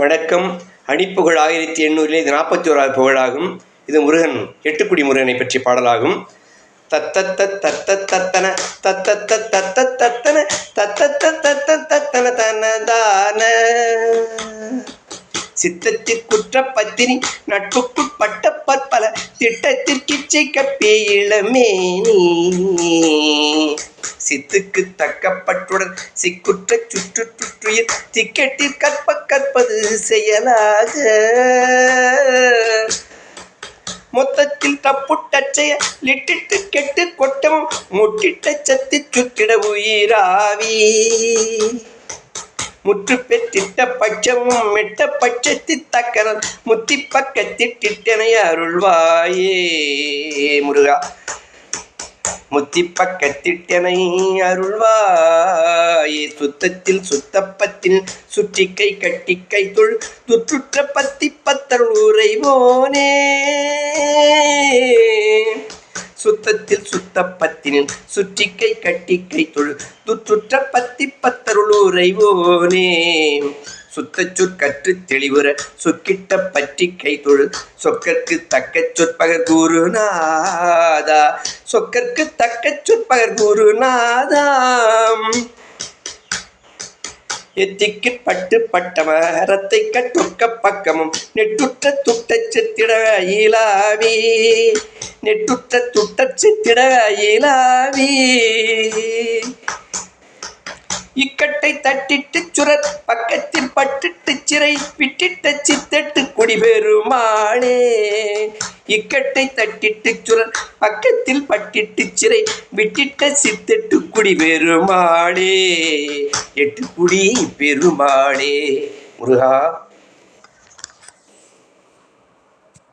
வணக்கம். அணிப்புகழ் 1800 இது 41வது புகழாகும். இது முருகன், எட்டுக்குடி முருகனை பற்றிய பாடலாகும். தத்தத்த தத்த தத்தன தத்தத்த தத்த தத்தன தத்தத்த தத்த தத்தன தனதான சித்தத்தில் குற்ற பத்தினி நட்புக்குட்பட்ட பற்பல திட்டத்திற்கிச்சை கப்பிய இளமேனி சித்துக்கு தக்கப்பட்டுடன் சிக்குற்ற சுற்றுற்றுயிர் திக்கெட்டில் கற்பது செயலாக மொத்தத்தில் தப்புட்டச்செய லிட்டிட்டு கெட்டு கொட்டம் முட்டிட்ட சத்தி சுத்திட உயிராவி முற்று பெற்றிட்ட பட்சமும் மெட்ட பட்சத்தி தக்கனல் முத்தி பக்கத்திட்டிட்டனை அருள்வாயே முருகா, முத்தி பக்கத்திட்டனை அருள்வாயே. சுத்தத்தில் சுத்தப்பத்தில் சுற்றி கை கட்டி கை தொழு துற்றுற்ற பத்தி பத்தருள் உறைவோனே. சுத்தத்தில் சுத்தப்பத்தினில் சுற்றி கை கட்டி கை தொழு துற்றுற்ற பத்தி பத்தருள் உறைவோனே. சுத்த சொற்கற்று தெளிவுற சொக்கிட்ட பற்றி கை தொழு சொக்கற்கு தக்க சொற்பகர் குருநாதா, சொக்கற்கு தக்க சொற்பகர் குருநாதாம். எத்திக்கு பட்டு பட்டமரத்தை கட்டொக்க பக்கமும் நெட்டுற்ற துட்ட செத்திட இலாவி நெட்டுற்ற துட்ட செத்திட இலாவி இக்கட்டை தட்டிட்டு சுரர் பக்கத்தில் பட்டுட்டு சிறை விட்டிட்ட சித்தட்டு குடிபெருமாளே. இக்கட்டை தட்டிட்டு சுரர் பக்கத்தில் பட்டிட்டு சிறை விட்டிட்ட சித்தட்டு குடிபெருமாளே. எட்டு குடி பெருமாளே முருகா.